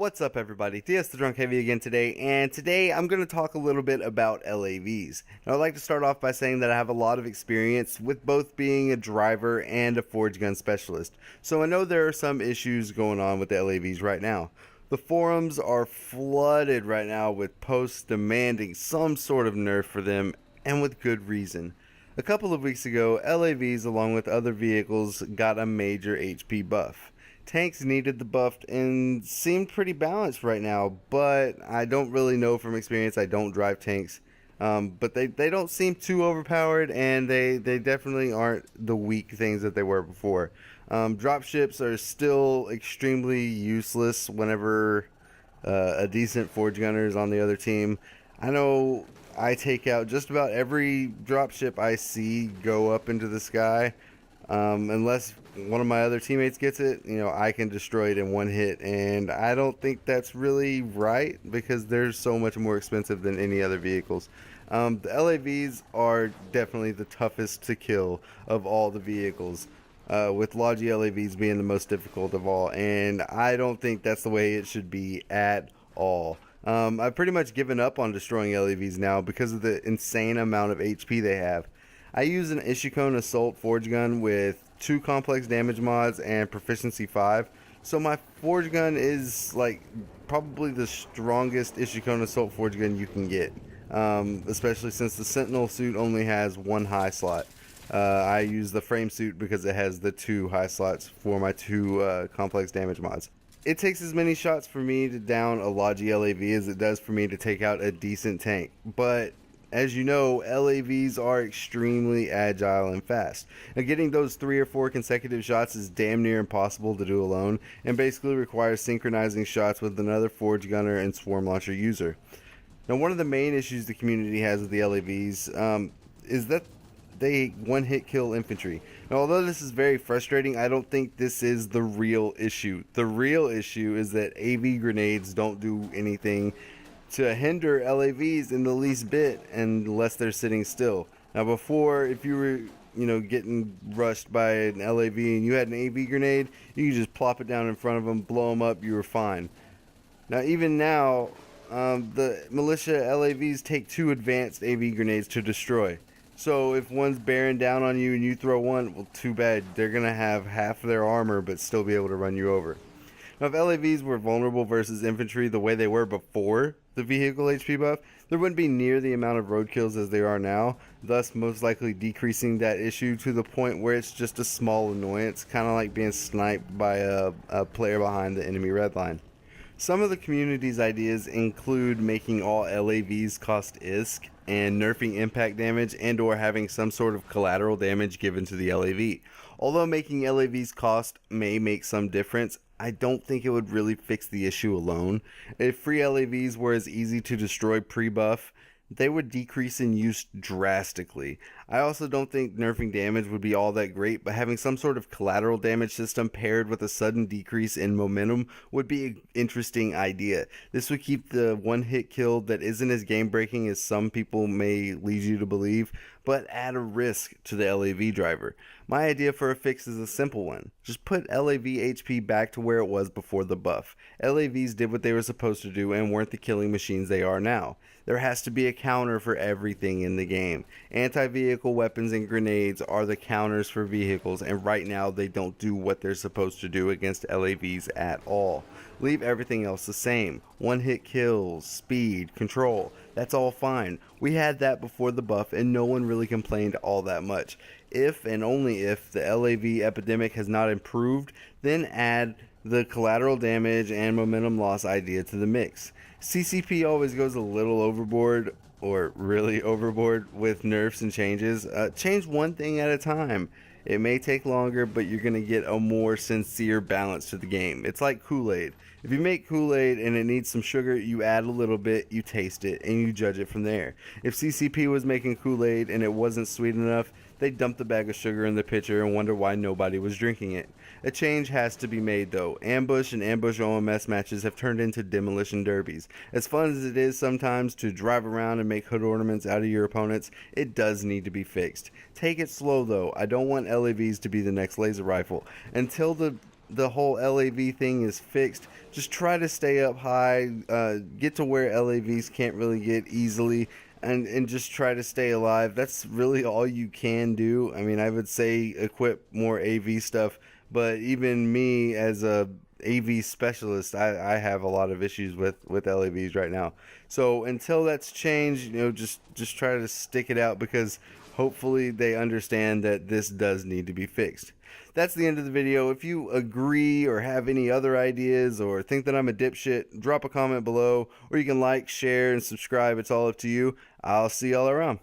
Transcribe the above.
What's up everybody, DS the Drunk Heavy again today, and today I'm going to talk a little bit about LAVs. Now, I'd like to start off by saying that I have a lot of experience with both being a driver and a forge gun specialist, so I know there are some issues going on with the LAVs right now. The forums are flooded right now with posts demanding some sort of nerf for them, and with good reason. A couple of weeks ago, LAVs along with other vehicles got a major HP buff. Tanks needed the buff and seemed pretty balanced right now, but I don't really know from experience. I don't drive tanks, but they don't seem too overpowered, and they definitely aren't the weak things that they were before. Dropships are still extremely useless whenever a decent forge gunner is on the other team. I know I take out just about every dropship I see go up into the sky. Unless one of my other teammates gets it, I can destroy it in one hit, and I don't think that's really right because they're so much more expensive than any other vehicles. The LAVs are definitely the toughest to kill of all the vehicles, with Logi LAVs being the most difficult of all, and I don't think that's the way it should be at all. I've pretty much given up on destroying LAVs now because of the insane amount of HP they have. I use an Ishikon Assault Forge Gun with 2 complex damage mods and proficiency 5. So my Forge Gun is like probably the strongest Ishikon Assault Forge Gun you can get. Especially since the Sentinel suit only has 1 high slot. I use the Frame suit because it has the 2 high slots for my 2 complex damage mods. It takes as many shots for me to down a Logi LAV as it does for me to take out a decent tank. But as you know, LAVs are extremely agile and fast. Now, getting those 3 or 4 consecutive shots is damn near impossible to do alone, and basically requires synchronizing shots with another Forge Gunner and Swarm Launcher user. Now, one of the main issues the community has with the LAVs is that they one-hit kill infantry. Now, although this is very frustrating, I don't think this is the real issue. The real issue is that AV grenades don't do anything to hinder LAVs in the least bit unless they're sitting still. Now, before, if you were getting rushed by an LAV and you had an AV grenade, you could just plop it down in front of them, blow them up, you were fine. Now, even now, the militia LAVs take 2 advanced AV grenades to destroy. So if one's bearing down on you and you throw one, well, too bad. They're gonna have half their armor but still be able to run you over. Now, if LAVs were vulnerable versus infantry the way they were before the vehicle HP buff, there wouldn't be near the amount of road kills as they are now, thus most likely decreasing that issue to the point where it's just a small annoyance, kind of like being sniped by a player behind the enemy red line. Some of the community's ideas include making all LAVs cost ISK and nerfing impact damage and or having some sort of collateral damage given to the LAV. Although making LAVs cost may make some difference, I don't think it would really fix the issue alone. If free LAVs were as easy to destroy pre-buff, they would decrease in use drastically. I also don't think nerfing damage would be all that great, but having some sort of collateral damage system paired with a sudden decrease in momentum would be an interesting idea. This would keep the one-hit kill that isn't as game-breaking as some people may lead you to believe, but add a risk to the LAV driver. My idea for a fix is a simple one. Just put LAV HP back to where it was before the buff. LAVs did what they were supposed to do and weren't the killing machines they are now. There has to be a counter for everything in the game. Anti-vehicle weapons and grenades are the counters for vehicles, and right now they don't do what they're supposed to do against LAVs at all. Leave everything else the same. One-hit kills, speed, control. That's all fine. We had that before the buff and no one really complained all that much. If and only if the LAV epidemic has not improved, then add the collateral damage and momentum loss idea to the mix. CCP always goes a little overboard, or really overboard, with nerfs and changes. Change one thing at a time. It may take longer, but you're going to get a more sincere balance to the game. It's like Kool-Aid. If you make Kool-Aid and it needs some sugar, you add a little bit, you taste it, and you judge it from there. If CCP was making Kool-Aid and it wasn't sweet enough, they dumped the bag of sugar in the pitcher and wonder why nobody was drinking it. A change has to be made though. Ambush and ambush OMS matches have turned into demolition derbies. As fun as it is sometimes to drive around and make hood ornaments out of your opponents, it does need to be fixed. Take it slow though. I don't want LAVs to be the next laser rifle. Until the the whole LAV thing is fixed, just try to stay up high, get to where LAVs can't really get easily, and just try to stay alive. That's really all you can do. I mean, I would say equip more AV stuff, but even me as a AV specialist, I have a lot of issues with LAVs right now. So until that's changed, just try to stick it out, because hopefully they understand that this does need to be fixed. That's the end of the video. If you agree or have any other ideas or think that I'm a dipshit, drop a comment below, or you can like, share, and subscribe. It's all up to you. I'll see y'all around.